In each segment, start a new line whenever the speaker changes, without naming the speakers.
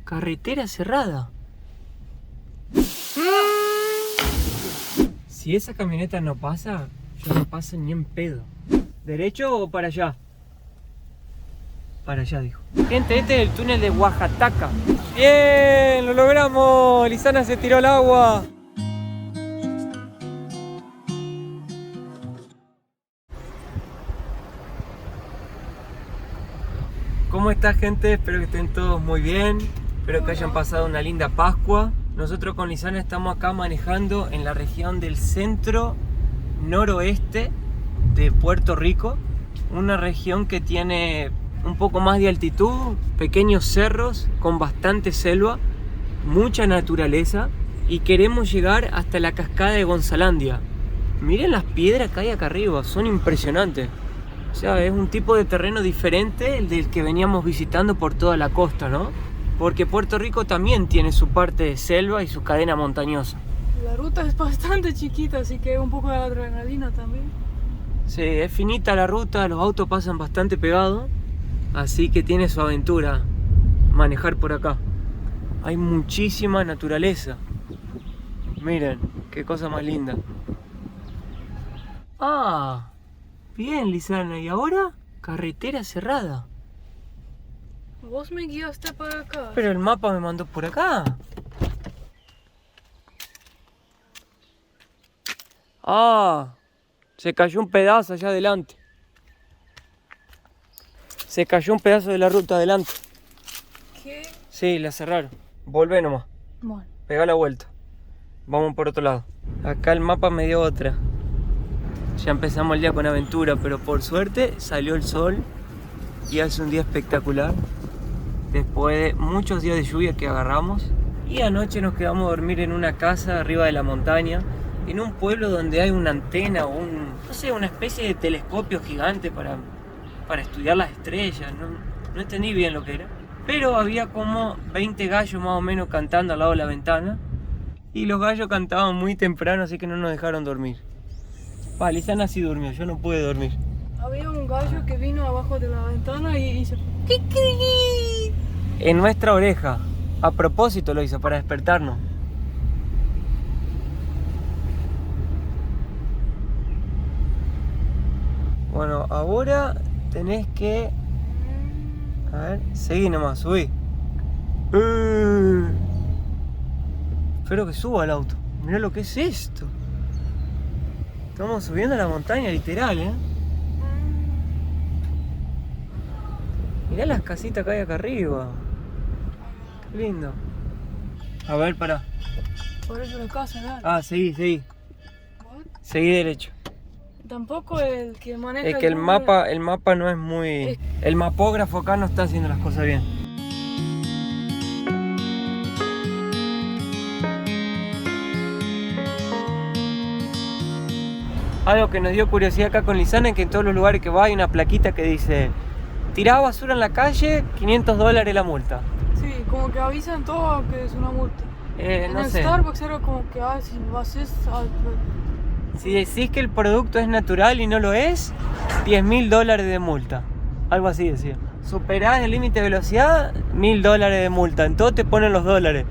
Carretera cerrada. Si esa camioneta no pasa, yo no paso ni en pedo. ¿Derecho o para allá? Para allá, dijo. Gente, este es el túnel de Oaxaca. ¡Bien! ¡Lo logramos! Lizana se tiró al agua. ¿Cómo está, gente? Espero que estén todos muy bien. Espero que hayan pasado una linda Pascua. Nosotros con Lizana estamos acá manejando en la región del centro noroeste de Puerto Rico. Una región que tiene un poco más de altitud, pequeños cerros con bastante selva, mucha naturaleza, y queremos llegar hasta la cascada de Gonzalandia. Miren las piedras que hay acá arriba, son impresionantes. O sea, es un tipo de terreno diferente el del que veníamos visitando por toda la costa, ¿no? Porque Puerto Rico también tiene su parte de selva y su cadena montañosa.
La ruta es bastante chiquita, así que un poco de adrenalina también.
Sí, es finita la ruta, los autos pasan bastante pegados, así que tiene su aventura manejar por acá. Hay muchísima naturaleza. Miren, qué cosa más linda. Ah, bien, Lizana, ¿y ahora? Carretera cerrada.
Vos me guiaste para acá.
Pero el mapa me mandó por acá. Ah, se cayó un pedazo allá adelante. Se cayó un pedazo de la ruta adelante.
¿Qué?
Sí, la cerraron. Volvé nomás.
Bueno.
Pegá la vuelta. Vamos por otro lado. Acá el mapa me dio otra. Ya empezamos el día con aventura, pero por suerte salió el sol y hace un día espectacular. Después de muchos días de lluvia que agarramos. Y anoche nos quedamos a dormir en una casa arriba de la montaña, en un pueblo donde hay una antena o no sé, una especie de telescopio gigante para estudiar las estrellas. No entendí bien lo que era. Pero había como 20 gallos más o menos cantando al lado de la ventana. Y los gallos cantaban muy temprano, así que no nos dejaron dormir. Lizana sí durmió, yo no pude dormir.
Había un gallo que vino abajo de la ventana y hizo ¡kikiri!
En nuestra oreja. A propósito lo hizo, para despertarnos. Bueno, ahora tenés que... A ver, seguí nomás, subí. Espero que suba el auto. Mirá lo que es esto. Estamos subiendo a la montaña, literal, ¿eh? Mirá las casitas que hay acá arriba. Qué lindo. A ver, pará.
Por eso la casa, ¿no?
Ah, seguí.
What?
Seguí derecho.
Tampoco el que maneja.
Es que el mapa no es muy... El mapógrafo acá no está haciendo las cosas bien. Algo que nos dio curiosidad acá con Lizana es que en todos los lugares que va hay una plaquita que dice: tirá basura en la calle, $500 la multa.
Sí, como que avisan todo que es una multa. En
No
el
sé.
Starbucks era como que, si lo haces...
Si decís que el producto es natural y no lo es, $10.000 de multa. Algo así decía. Superás el límite de velocidad, $1.000 de multa. En todo te ponen los dólares.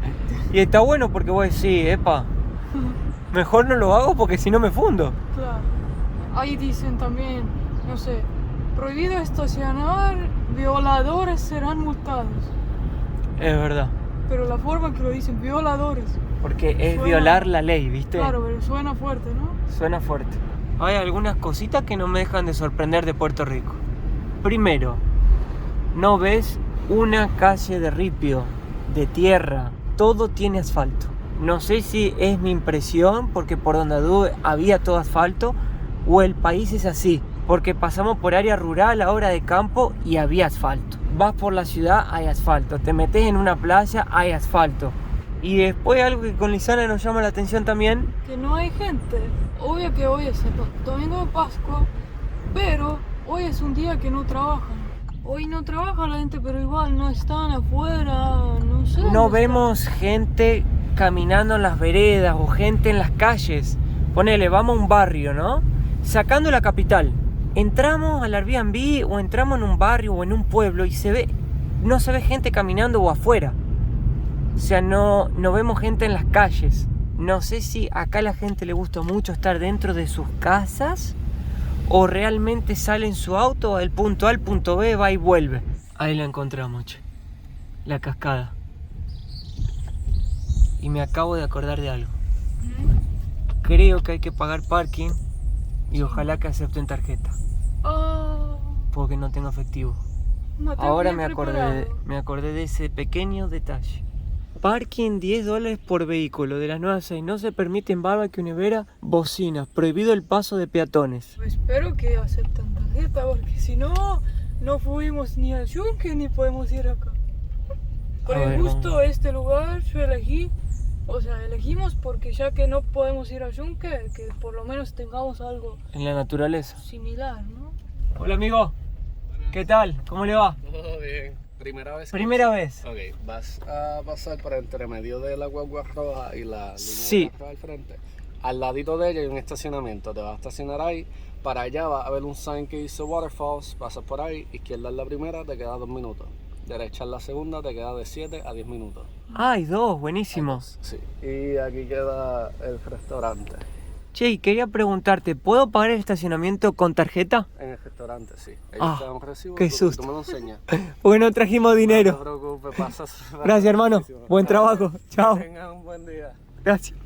Y está bueno porque vos decís, epa, mejor no lo hago porque si no me fundo.
Claro. Ahí dicen también, no sé, prohibido estacionar, violadores serán multados.
Es verdad.
Pero la forma que lo dicen, violadores.
Porque es
Suena...
violar la ley, ¿viste?
Claro, pero suena fuerte, ¿no?
Suena fuerte. Hay algunas cositas que no me dejan de sorprender de Puerto Rico. Primero, no ves una calle de ripio, de tierra. Todo tiene asfalto. No sé si es mi impresión, porque por donde anduve había todo asfalto, o el país es así, porque pasamos por área rural, ahora de campo, y había asfalto. Vas por la ciudad, hay asfalto. Te metes en una playa, hay asfalto. Y después algo que con Lizana nos llama la atención también.
Que no hay gente. Obvio que hoy es el domingo de Pascua, pero hoy es un día que no trabajan. Hoy no trabaja la gente, pero igual no están afuera, no sé.
No vemos gente caminando en las veredas o gente en las calles. Ponele, vamos a un barrio, ¿no? Sacando la capital. Entramos al Airbnb o entramos en un barrio o en un pueblo y no se ve gente caminando o afuera. O sea, no vemos gente en las calles. No sé si acá a la gente le gusta mucho estar dentro de sus casas o realmente sale en su auto del punto A al punto B, va y vuelve. Ahí la encontramos, che. La cascada. Y me acabo de acordar de algo. Creo que hay que pagar parking y ojalá que acepten tarjeta. Porque no tengo efectivo. Ahora me acordé de ese pequeño detalle. Parking $10 por vehículo. De las 9 a 6 no se permiten barbecue, nevera, bocinas. Prohibido el paso de peatones.
Espero que acepten tarjeta porque si no, no fuimos ni al yunque ni podemos ir acá. Porque justo este lugar yo elegí, o sea, elegimos porque ya que no podemos ir al yunque, que por lo menos tengamos algo
en la naturaleza
similar, ¿no?
Hola amigo, ¿qué tal? ¿Cómo le va?
Todo bien. ¿Primera vez?
Primera vez.
Ok, vas a pasar por entre medio de la guagua roja y la línea roja al frente. Al ladito de ella hay un estacionamiento, te vas a estacionar ahí. Para allá va a haber un sign que dice Waterfalls, pasas por ahí, izquierda es la primera, te queda 2 minutos. Derecha es la segunda, te queda de 7 a 10 minutos.
Ah, hay 2, buenísimo.
Sí, y aquí queda el restaurante.
Che, y quería preguntarte, ¿puedo pagar el estacionamiento con tarjeta?
En el restaurante, sí. Ellos te dan un recibo,
qué
tú
susto.
me lo enseñas.
Porque no trajimos dinero.
No te preocupes, pasas.
Gracias, hermano. Buen trabajo. Chao.
Tengan un buen día.
Gracias.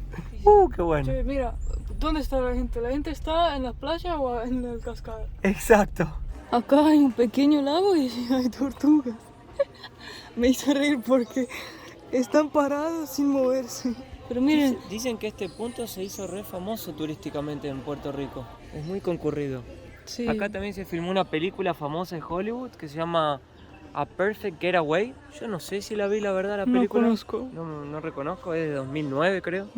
Qué bueno.
Che, mira, ¿dónde está la gente? ¿La gente está en la playa o en el cascada?
Exacto.
Acá hay un pequeño lago y hay tortugas. Me hizo reír porque están parados sin moverse. Pero miren,
Dicen que este punto se hizo re famoso turísticamente en Puerto Rico. Es muy concurrido.
sí.
Acá también se filmó una película famosa en Hollywood que se llama A Perfect Getaway. Yo no sé si la vi, la verdad, la
No
película.
conozco.
No reconozco, es de 2009 creo.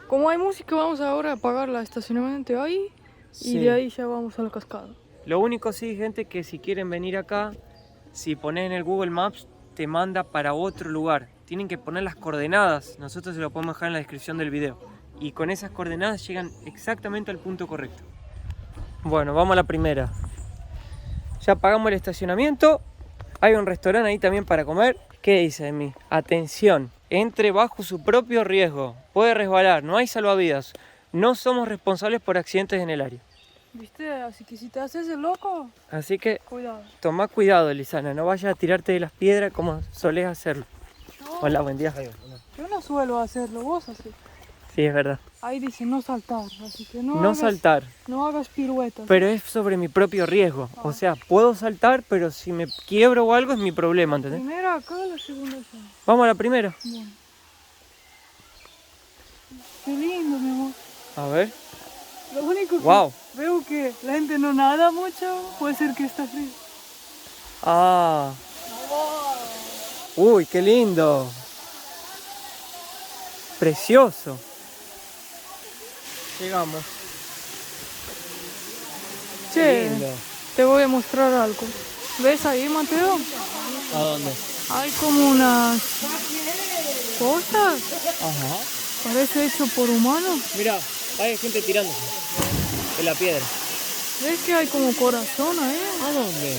Como hay música, vamos ahora a pagar la estacionamiento ahí
Sí.
y de ahí ya vamos a la cascada.
Lo único sí, gente, que si quieren venir acá, si pones en el Google Maps, te manda para otro lugar. Tienen que poner las coordenadas. Nosotros se lo podemos dejar en la descripción del video. Y con esas coordenadas llegan exactamente al punto correcto. Bueno, vamos a la primera. Ya pagamos el estacionamiento. Hay un restaurante ahí también para comer. ¿Qué dice de mí? Atención, entre bajo su propio riesgo. Puede resbalar, no hay salvavidas. No somos responsables por accidentes en el área.
¿Viste? Así que si te haces el loco,
Así que
cuidado.
toma cuidado, Lisana. No vayas a tirarte de las piedras como solés hacerlo. Hola, buen día.
Yo no suelo hacerlo, vos así.
Sí, es verdad.
Ahí dice no saltar, así que no,
No
hagas,
saltar,
no hagas piruetas.
pero es sobre mi propio riesgo. O sea, puedo saltar, pero si me quiebro o algo es mi problema, ¿entendés?
Primera acá, la segunda allá.
Vamos a la primera.
Bueno. Qué lindo, mi amor.
A ver.
Lo único que
Wow.
veo que la gente no nada mucho, puede ser que está frío.
Ah. Uy, qué lindo. Precioso. Llegamos.
Che,
Lindo.
te voy a mostrar algo. ¿Ves ahí, Mateo?
¿A dónde?
Hay como unas cosas.
Ajá.
Parece hecho por humanos.
Mira, hay gente tirándose en la piedra.
¿Ves que hay como corazón ahí?
¿A dónde?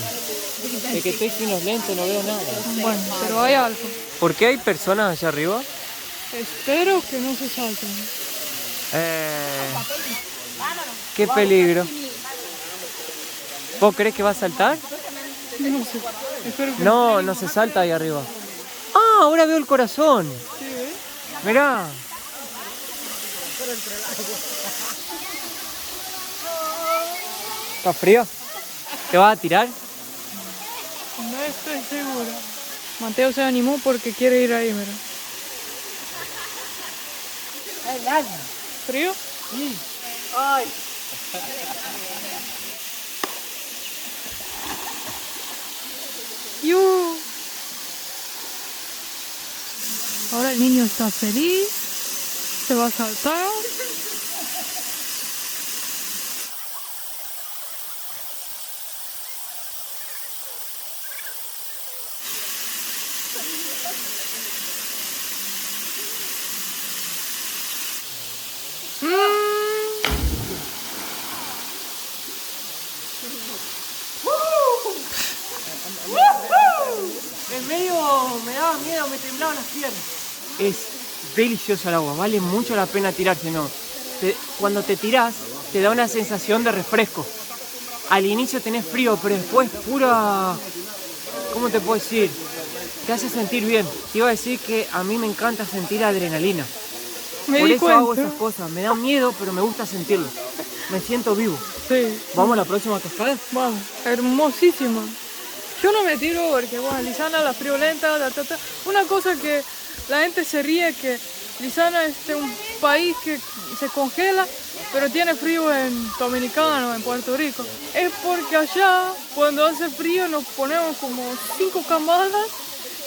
Es que estoy sin los lentes, no veo nada.
Bueno, pero hay algo.
¿Por qué hay personas allá arriba?
Espero que no se salten.
Qué peligro. ¿Vos crees que va a saltar?
No sé. Espero que
No se salta ahí arriba. Ah, ahora veo el corazón.
sí, ¿eh?
Mirá. ¿Está frío? ¿Te vas a tirar?
No estoy segura. Mateo se animó porque quiere ir ahí, mira. ¿Frío?
Sí. Ay.
Ahora el niño está feliz. Se va a saltar.
En medio me daba miedo, me temblaban las piernas. es deliciosa el agua, vale mucho la pena tirarse, ¿no? Cuando te tirás, te da una sensación de refresco. Al inicio tenés frío, pero después pura... ¿Cómo te puedo decir? Te hace sentir bien. Te iba a decir que a mí me encanta sentir adrenalina. Por eso hago esas cosas. Me da miedo, pero me gusta sentirlo. Me siento vivo.
Sí.
¿Vamos a la próxima cascada?
Vamos, hermosísima. Yo no me tiro porque, bueno, Lisana, la friolenta, Una cosa que la gente se ríe que Lisana es un país que se congela, pero tiene frío en Dominicano, en Puerto Rico. Es porque allá, cuando hace frío, nos ponemos como 5 camadas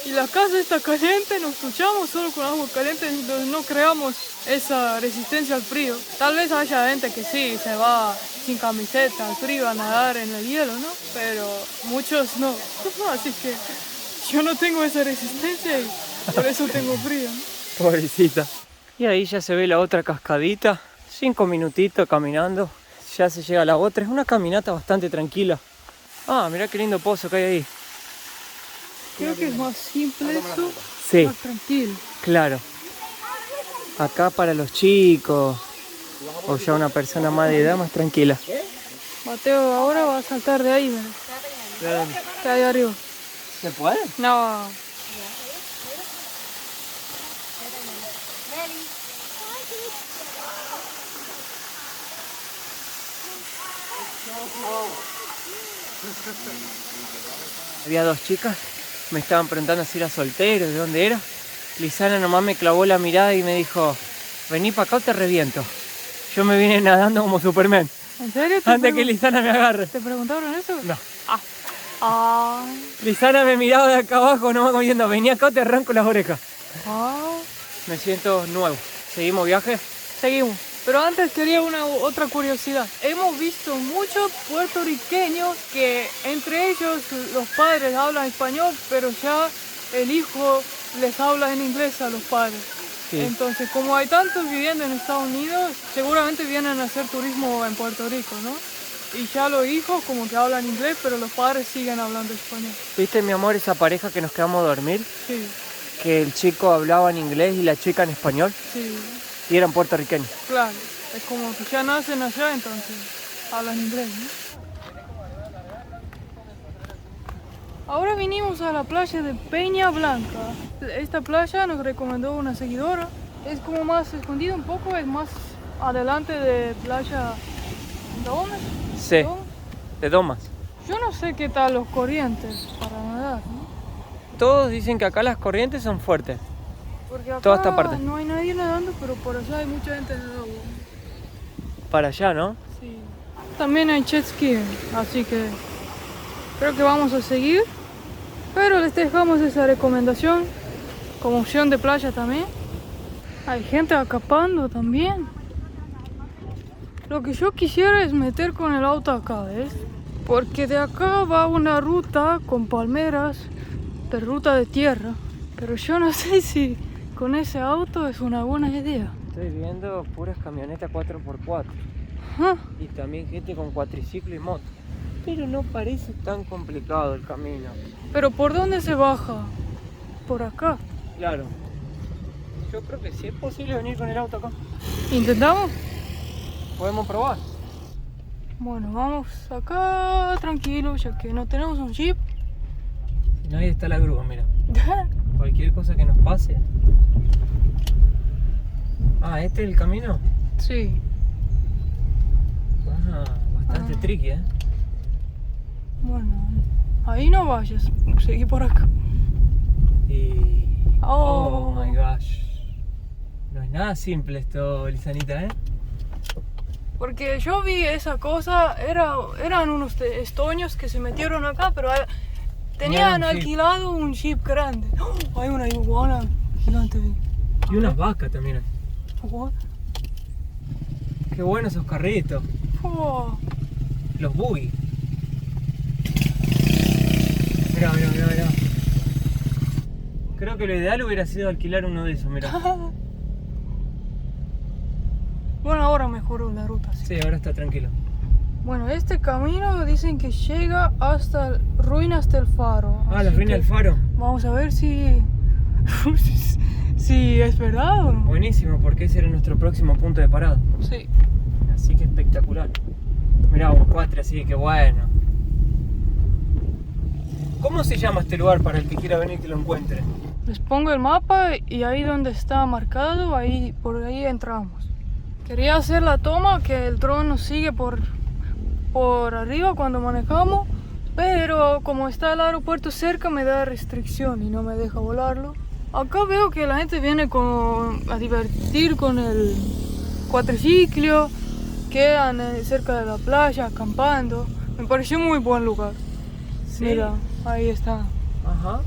y la casa está caliente, nos duchamos solo con agua caliente, entonces no creamos esa resistencia al frío. Tal vez haya gente que sí, se va sin camiseta al frío a nadar en el hielo, ¿no? Pero muchos no. Así que yo no tengo esa resistencia y por eso tengo frío, ¿no?
Pobrecita. Y ahí ya se ve la otra cascadita. 5 minutitos caminando. Ya se llega a la otra. Es una caminata bastante tranquila. Ah, mirá qué lindo pozo que hay ahí.
Creo que es más simple eso.
Sí.
Más tranquilo.
Claro. Acá para los chicos. O ya una persona más de edad más tranquila.
Mateo ahora va a saltar de ahí, ¿verdad? De ahí arriba.
¿Se puede?
No.
Había 2 chicas, me estaban preguntando si era soltero, de dónde era. Lisana nomás me clavó la mirada y me dijo, vení para acá o te reviento. Yo me vine nadando como Superman.
¿En serio?
Antes que Lisana me agarre.
¿Te preguntaron eso?
No.
Ah.
Lisana me miraba de acá abajo, nomás como diciendo, vení acá o te arranco las orejas.
Ah.
Me siento nuevo. ¿Seguimos viaje?
Seguimos. Pero antes quería otra curiosidad. Hemos visto muchos puertorriqueños que entre ellos los padres hablan español, pero ya el hijo les habla en inglés a los padres. Sí. Entonces, como hay tantos viviendo en Estados Unidos, seguramente vienen a hacer turismo en Puerto Rico, ¿no? Y ya los hijos como que hablan inglés, pero los padres siguen hablando español.
¿Viste, mi amor, esa pareja que nos quedamos a dormir?
Sí.
Que el chico hablaba en inglés y la chica en español.
Sí.
Y eran puertorriqueños.
Claro, es como que ya nacen allá, entonces hablan inglés, ¿no? Ahora vinimos a la playa de Peña Blanca. Esta playa nos recomendó una seguidora. Es como más escondido un poco, es más adelante de playa Domas.
Sí, de Domas.
Yo no sé qué tal los corrientes para nadar, ¿no?
Todos dicen que acá las corrientes son fuertes.
Porque acá
toda esta parte.
No hay nadie nadando, pero por allá hay mucha gente en el agua.
Para allá, ¿no?
Sí. También hay jet ski, así que creo que vamos a seguir. Pero les dejamos esa recomendación como opción de playa también. Hay gente acampando también. Lo que yo quisiera es meter con el auto acá, ¿ves? Porque de acá va una ruta con palmeras, de ruta de tierra. Pero yo no sé si con ese auto es una buena idea.
Estoy viendo puras camionetas 4x4.
Ajá.
Y también gente con cuatriciclo y moto. Pero no parece tan complicado el camino.
¿Pero por dónde se baja? Por acá.
Claro. Yo creo que sí es posible venir con el auto acá.
¿Intentamos?
Podemos probar.
Bueno, vamos acá tranquilo, ya que no tenemos un jeep.
No, ahí está la grúa, mira. Cualquier cosa que nos pase. Ah, ¿este es el camino?
Sí.
Ah, bastante tricky, ¿eh?
Bueno, ahí no vayas, seguí por acá.
Y...
Oh.
my gosh. No es nada simple esto, Lisanita, ¿eh?
Porque yo vi esa cosa, eran unos estoños que se metieron acá, pero tenían alquilado un jeep grande. Oh, hay una iguana gigante.
Y unas vacas también hay.
What?
Qué buenos esos carritos.
Oh.
Los buggy. Mirá, mirá, mirá, mirá. Creo que lo ideal hubiera sido alquilar uno de esos, mirá.
Bueno, ahora mejoró la ruta.
Sí, ahora está tranquilo.
Bueno, este camino dicen que llega hasta ruinas del faro.
Ah, las ruinas del faro.
Vamos a ver si Sí, ¿es verdad o no?
Buenísimo, porque ese era nuestro próximo punto de parada.
Sí.
Así que espectacular. Mirá, un 4, así que bueno. ¿Cómo se llama este lugar para el que quiera venir que lo encuentre?
Les pongo el mapa y ahí donde está marcado, ahí por ahí entramos. Quería hacer la toma que el dron nos sigue por arriba cuando manejamos, pero como está el aeropuerto cerca me da restricción y no me deja volarlo. Acá veo que la gente viene a divertir con el cuatriciclo, quedan cerca de la playa acampando. Me pareció muy buen lugar.
Sí.
Mira, ahí está.
Ajá.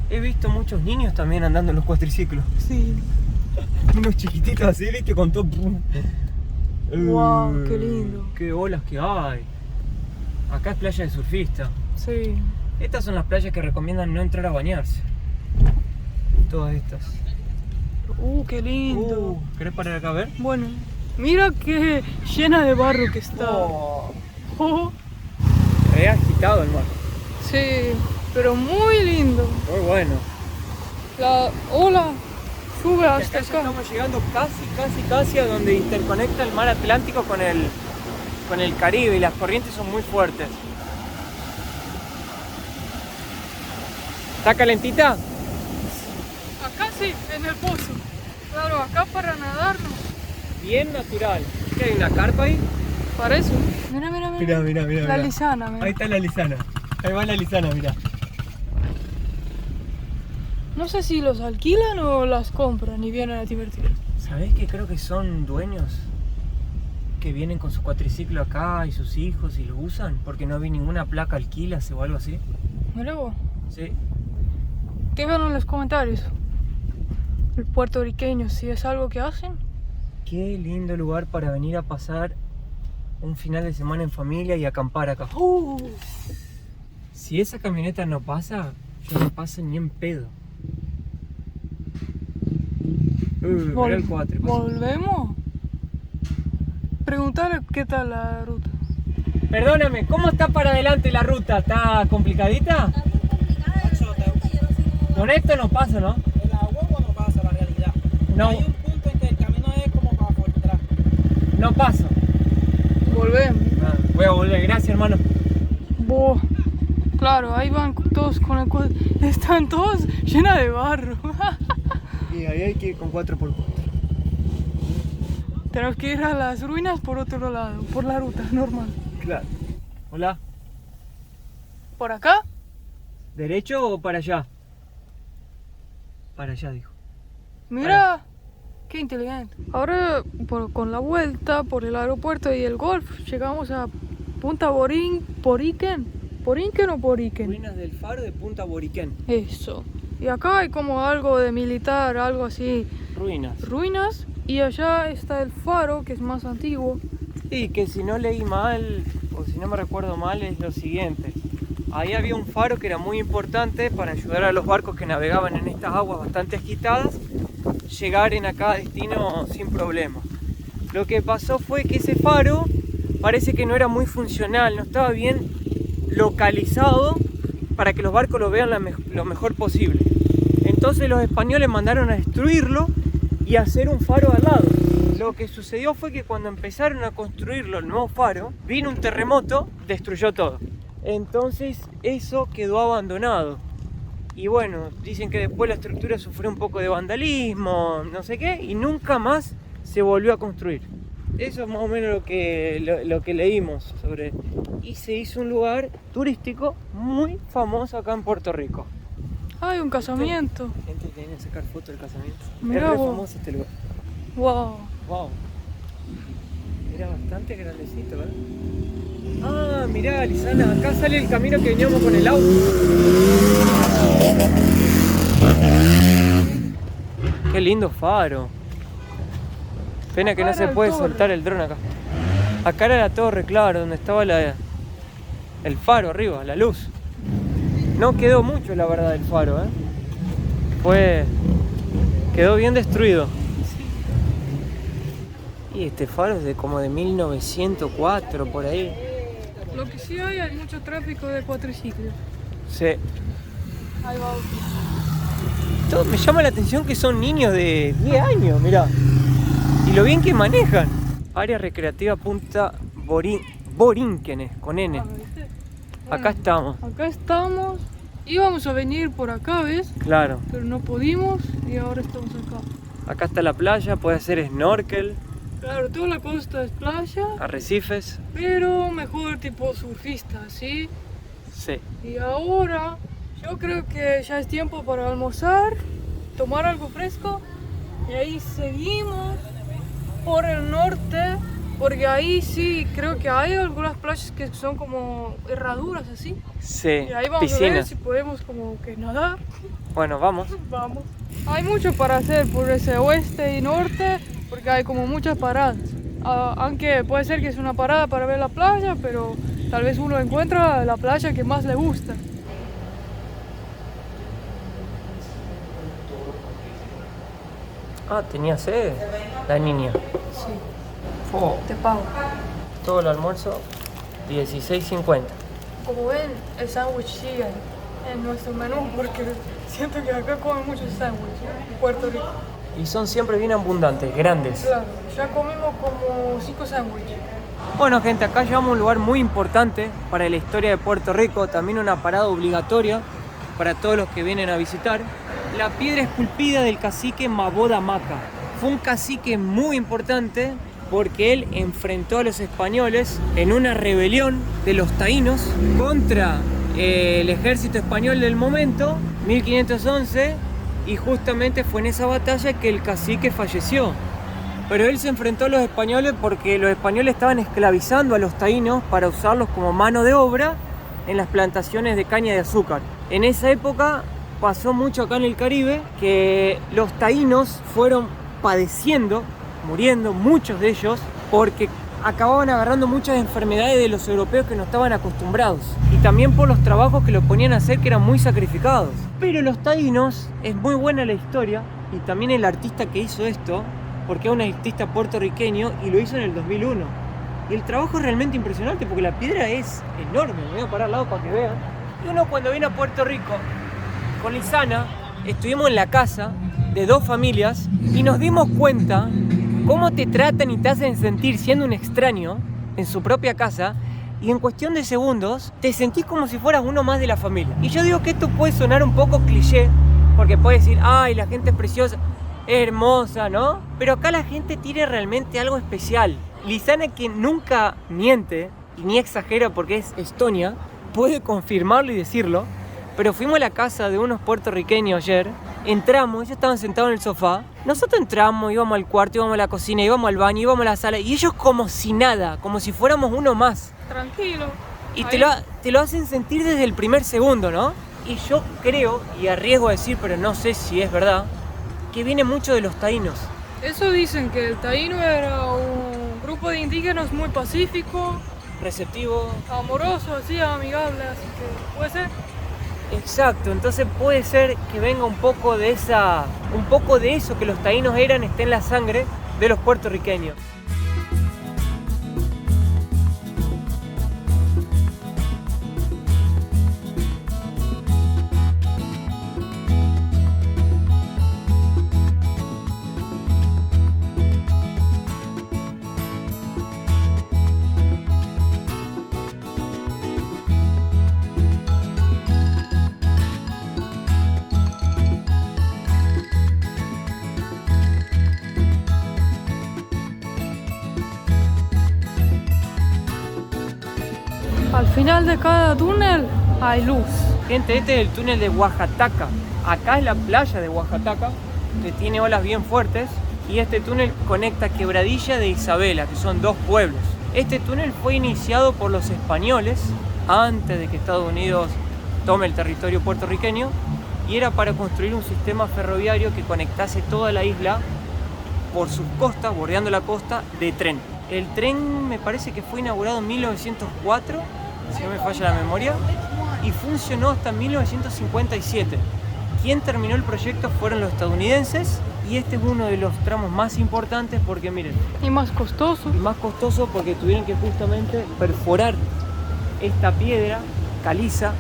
He visto muchos niños también andando en los cuatriciclos.
Sí.
Unos chiquititos así, viste, con todo.
Wow, qué lindo.
Qué olas que hay. Acá es playa de surfista.
Sí.
Estas son las playas que recomiendan no entrar a bañarse. Todas estas.
Qué lindo.
¿Querés parar acá a ver?
Bueno, mira qué llena de barro que está. Oh,
Re agitado el mar.
sí, pero muy lindo.
Muy bueno.
La ola sube
Acá
hasta
ya
acá.
estamos llegando casi a donde interconecta el mar Atlántico con el Caribe y las corrientes son muy fuertes. ¿Está calentita?
Acá sí, en el pozo. Claro, acá para nadar no.
Bien natural. ¿Qué hay una carpa ahí?
Parece. Mira, mira, mira.
Mira.
La lisana, mira.
Ahí está la lisana. Ahí va la lisana, mira.
No sé si los alquilan o las compran y vienen a divertir.
¿Sabés que creo que son dueños que vienen con su cuatriciclo acá y sus hijos y lo usan? Porque no vi ninguna placa alquilas o algo así.
Mira vos.
Sí.
Díganlo en los comentarios. El puertorriqueño, si es algo que hacen.
Qué lindo lugar para venir a pasar un final de semana en familia y acampar acá. Si esa camioneta no pasa, yo no paso ni en pedo. Mirá el 4.
¿Volvemos? Preguntarle qué tal la ruta.
Perdóname, ¿cómo está para adelante la ruta? ¿Está complicadita?
Está muy complicada de ruta, yo no sé
Con esto no paso, ¿no?
la guagua no pasa la realidad.
No.
Hay un punto en que el camino es como para por detrás.
No paso.
Volvemos.
Voy a volver, gracias hermano.
Boh. Claro, ahí van todos con el cuadro. Están todos llenos de barro.
Y ahí hay que ir con 4x4.
Tenemos que ir a las ruinas por otro lado, por la ruta normal.
Claro. Hola.
¿Por acá?
¿Derecho o para allá? Para allá, dijo.
Mira, qué inteligente. Ahora, con la vuelta por el aeropuerto y el golf, llegamos a Punta Boriken. ¿Boriken o Boriken?
Ruinas del Faro de Punta Boriken.
Eso. Y acá hay como algo de militar, algo así.
Ruinas.
Ruinas. Y allá está el faro, que es más antiguo.
Y que si no leí mal, o si no me recuerdo mal, es lo siguiente. Ahí había un faro que era muy importante para ayudar a los barcos que navegaban en estas aguas bastante agitadas, llegar a cada destino sin problema. Lo que pasó fue que ese faro parece que no era muy funcional, no estaba bien localizado para que los barcos lo vean lo mejor posible. Entonces los españoles mandaron a destruirlo y hacer un faro al lado. Lo que sucedió fue que cuando empezaron a construirlo, el nuevo faro, vino un terremoto, destruyó todo. Entonces eso quedó abandonado. Y bueno, dicen que después la estructura sufrió un poco de vandalismo, no sé qué, y nunca más se volvió a construir. Eso es más o menos lo que leímos sobre. Y se hizo un lugar turístico muy famoso acá en Puerto Rico.
Hay un casamiento.
Gente que viene a sacar fotos del casamiento.
Mirá
es re
vos.
famoso este lugar.
Wow.
Wow. Era bastante grandecito, ¿eh? Ah, mirá, Lisana, acá sale el camino que veníamos con el auto. Qué lindo faro. Pena que
Acá
no se
era el
puede
torre.
soltar el dron acá. Acá era la torre, claro, donde estaba el faro arriba, la luz. No quedó mucho, la verdad, el faro, ¿eh? Quedó bien destruido. Y este faro es como de 1904, por ahí.
Lo que sí hay mucho tráfico de cuatriciclos.
Sí.
Ahí va.
todo me llama la atención que son niños de 10 años, mirá. Y lo bien que manejan. Área recreativa Punta Borinquenes, con N.
¿Viste?
Acá estamos.
Acá estamos. Íbamos a venir por acá, ¿ves?
Claro.
Pero no pudimos y ahora estamos acá.
Acá está la playa, puede hacer snorkel,
Claro, toda la costa es playa,
arrecifes.
pero mejor tipo surfista, ¿sí?
Sí.
Y ahora yo creo que ya es tiempo para almorzar, tomar algo fresco y ahí seguimos por el norte, porque ahí sí creo que hay algunas playas que son como herraduras así.
Sí.
Y ahí vamos a ver
Piscinas.
si podemos como que nadar.
Bueno, vamos.
Vamos. Hay mucho para hacer por ese oeste y norte, porque hay como muchas paradas. Aunque puede ser que es una parada para ver la playa, pero tal vez uno encuentra la playa que más le gusta.
Ah, tenía sed la niña.
Sí,
Oh,
te pago.
todo el almuerzo, 16.50.
Como ven, el sándwich sigue en nuestro menú, porque siento que acá comen muchos sándwiches en Puerto Rico.
Y son siempre bien abundantes, grandes.
Claro, ya comimos como 5 sándwiches.
Bueno, gente, acá llegamos a un lugar muy importante para la historia de Puerto Rico, también una parada obligatoria para todos los que vienen a visitar. La piedra esculpida del cacique Maboda Maca. Fue un cacique muy importante porque él enfrentó a los españoles en una rebelión de los taínos contra el ejército español del momento, 1511, y justamente fue en esa batalla que el cacique falleció. Pero él se enfrentó a los españoles porque los españoles estaban esclavizando a los taínos para usarlos como mano de obra en las plantaciones de caña de azúcar. En esa época pasó mucho acá en el Caribe que los taínos fueron padeciendo, muriendo muchos de ellos, porque acababan agarrando muchas enfermedades de los europeos que no estaban acostumbrados, y también por los trabajos que los ponían a hacer, que eran muy sacrificados. Pero los taínos, es muy buena la historia, y también el artista que hizo esto, porque es un artista puertorriqueño y lo hizo en el 2001. Y el trabajo es realmente impresionante porque la piedra es enorme. Me voy a parar al lado para que vean. Y uno cuando viene a Puerto Rico con Lisana, estuvimos en la casa de 2 familias y nos dimos cuenta cómo te tratan y te hacen sentir siendo un extraño en su propia casa, y en cuestión de segundos te sentís como si fueras uno más de la familia. Y yo digo que esto puede sonar un poco cliché, porque puede decir, ay, la gente es preciosa, es hermosa, ¿no? Pero acá la gente tiene realmente algo especial. Lisana, que nunca miente y ni exagera porque es Estonia, puede confirmarlo y decirlo. Pero fuimos a la casa de unos puertorriqueños ayer, entramos, ellos estaban sentados en el sofá, nosotros entramos, íbamos al cuarto, íbamos a la cocina, íbamos al baño, íbamos a la sala, y ellos como si nada, como si fuéramos uno más.
Tranquilo.
Y te lo hacen sentir desde el primer segundo, ¿no? Y yo creo, y arriesgo a decir, pero no sé si es verdad, que viene mucho de los taínos.
Eso dicen, que el taíno era un grupo de indígenas muy pacífico,
Receptivo.
amoroso, así, amigable, así que puede ser.
Exacto, entonces puede ser que venga un poco de eso que los taínos eran, esté en la sangre de los puertorriqueños.
Al final de cada túnel hay luz.
Gente, este es el túnel de Oaxaca. Acá es la playa de Oaxaca, que tiene olas bien fuertes, y este túnel conecta Quebradilla de Isabela, que son 2 pueblos. Este túnel fue iniciado por los españoles antes de que Estados Unidos tome el territorio puertorriqueño, y era para construir un sistema ferroviario que conectase toda la isla por sus costas, bordeando la costa, de tren. El tren me parece que fue inaugurado en 1904, si no me falla la memoria, y funcionó hasta 1957. Quien terminó el proyecto fueron los estadounidenses, y este es uno de los tramos más importantes porque miren,
Y más costoso.
y más costoso porque tuvieron que justamente perforar esta piedra caliza,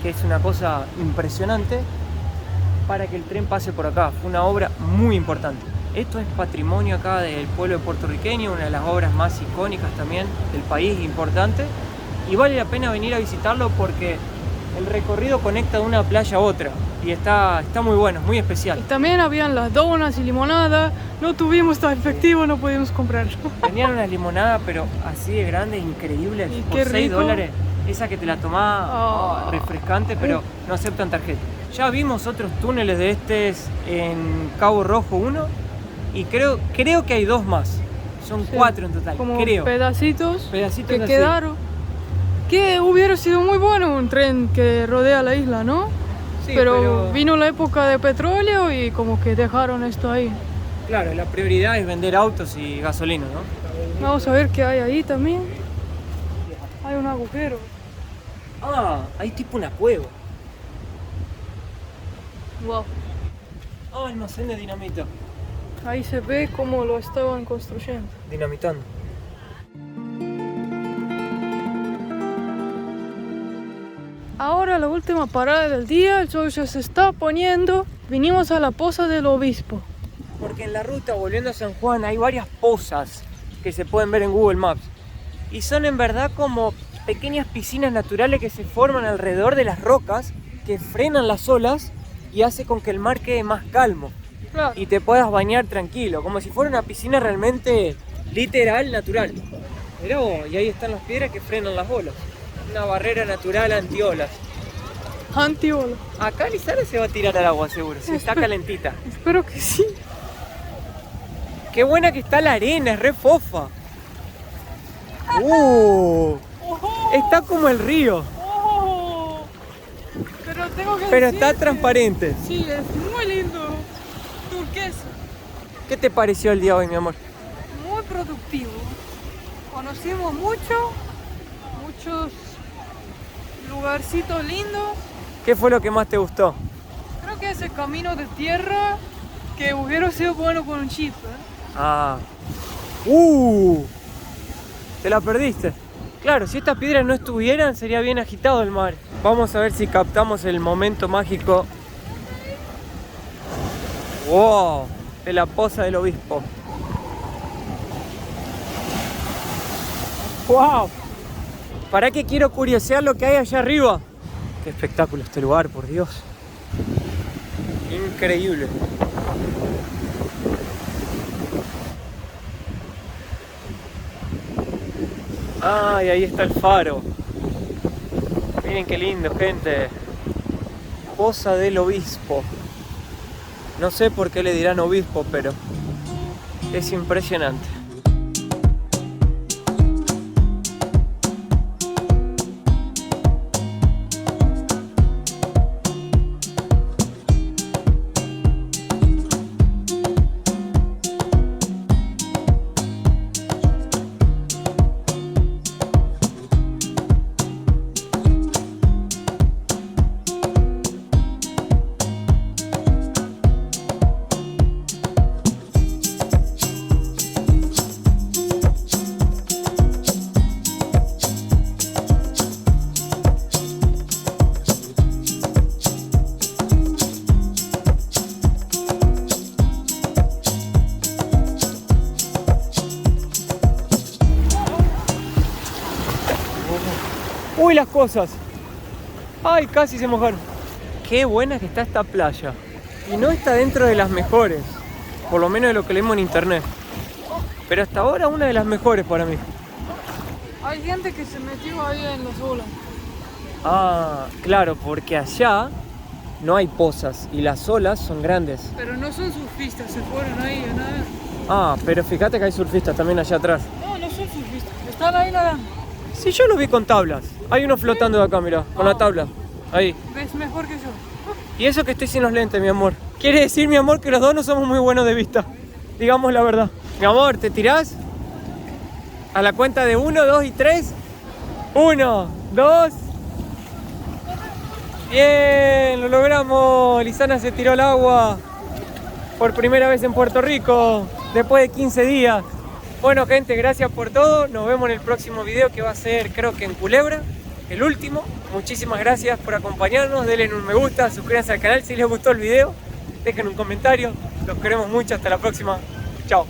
que es una cosa impresionante, para que el tren pase por acá. Fue una obra muy importante. Esto es patrimonio acá del pueblo puertorriqueño, una de las obras más icónicas también del país, importante. Y vale la pena venir a visitarlo porque el recorrido conecta de una playa a otra. Y está muy bueno, muy especial.
Y también habían las donas y limonada. No tuvimos tan efectivo, no pudimos comprar.
Tenían una limonada, pero así de grande, increíble,
Y
por
qué
6
rico.
dólares. Esa que te la tomás refrescante, pero no aceptan tarjeta. Ya vimos otros túneles de estos en Cabo Rojo 1 y creo que hay 2 más. Son 4 en total,
Como
creo.
pedacitos
Pedacitos
que
así.
quedaron. Que hubiera sido muy bueno un tren que rodea la isla, ¿no?
Sí,
pero vino la época de petróleo y como que dejaron esto ahí.
Claro, la prioridad es vender autos y gasolina, ¿no?
Vamos a ver qué hay ahí también. Hay un agujero.
Ah, hay tipo una cueva.
Wow.
Ah, almacén de dinamita.
Ahí se ve cómo lo estaban construyendo.
Dinamitando.
Ahora la última parada del día, el sol ya se está poniendo. Vinimos a la Poza del Obispo.
Porque en la ruta volviendo a San Juan hay varias pozas que se pueden ver en Google Maps. Y son en verdad como pequeñas piscinas naturales que se forman alrededor de las rocas que frenan las olas y hace con que el mar quede más calmo.
Claro.
Y te puedas bañar tranquilo, como si fuera una piscina realmente literal, natural. Mirá vos, y ahí están las piedras que frenan las olas. Una barrera natural antiolas.
Antiola.
Acá Lizana se va a tirar al agua seguro, si está calentita.
Espero que sí.
Qué buena que está la arena, es re fofa. Está como el río,
Oh, pero tengo que
pero
decir
está
que
transparente.
sí, es muy lindo. Turquesa.
¿Qué te pareció el día hoy, mi amor?
Muy productivo. Conocimos muchos lugarcitos lindos.
¿Qué fue lo que más te gustó?
Creo que ese camino de tierra que hubiera sido bueno con un chip.
Ah. Te la perdiste. Claro, si estas piedras no estuvieran, sería bien agitado el mar. Vamos a ver si captamos el momento mágico. ¡Wow! De la Poza del Obispo. ¡Wow! ¿Para qué quiero curiosear lo que hay allá arriba? ¡Qué espectáculo este lugar, por Dios! Increíble. ¡Ay, ahí está el faro! Miren qué lindo, gente. Poza del Obispo. No sé por qué le dirán obispo, pero es impresionante. ¡Uy, las cosas! ¡Ay, casi se mojaron! ¡Qué buena que está esta playa! Y no está dentro de las mejores, por lo menos de lo que leemos en internet. Pero hasta ahora una de las mejores para mí.
Hay gente que se metió ahí en las olas.
Ah, claro, porque allá no hay pozas y las olas son grandes.
Pero no son surfistas, se fueron ahí a nadar.
Ah, pero fíjate que hay surfistas también allá atrás.
No, no son surfistas, están ahí nadando.
Sí, yo los vi con tablas. Hay uno flotando de acá, mirá, con la tabla. Ahí.
Ves mejor que yo.
Y eso que estoy sin los lentes, mi amor. Quiere decir, mi amor, que los dos no somos muy buenos de vista. Digamos la verdad. Mi amor, ¿te tirás? A la cuenta de 1, 2 y 3. 1, 2. Bien, lo logramos. Lizana se tiró al agua por primera vez en Puerto Rico, después de 15 días. Bueno, gente, gracias por todo. Nos vemos en el próximo video que va a ser, creo que en Culebra. el último. Muchísimas gracias por acompañarnos, denle un me gusta, suscríbanse al canal si les gustó el video, dejen un comentario, los queremos mucho, hasta la próxima, chao.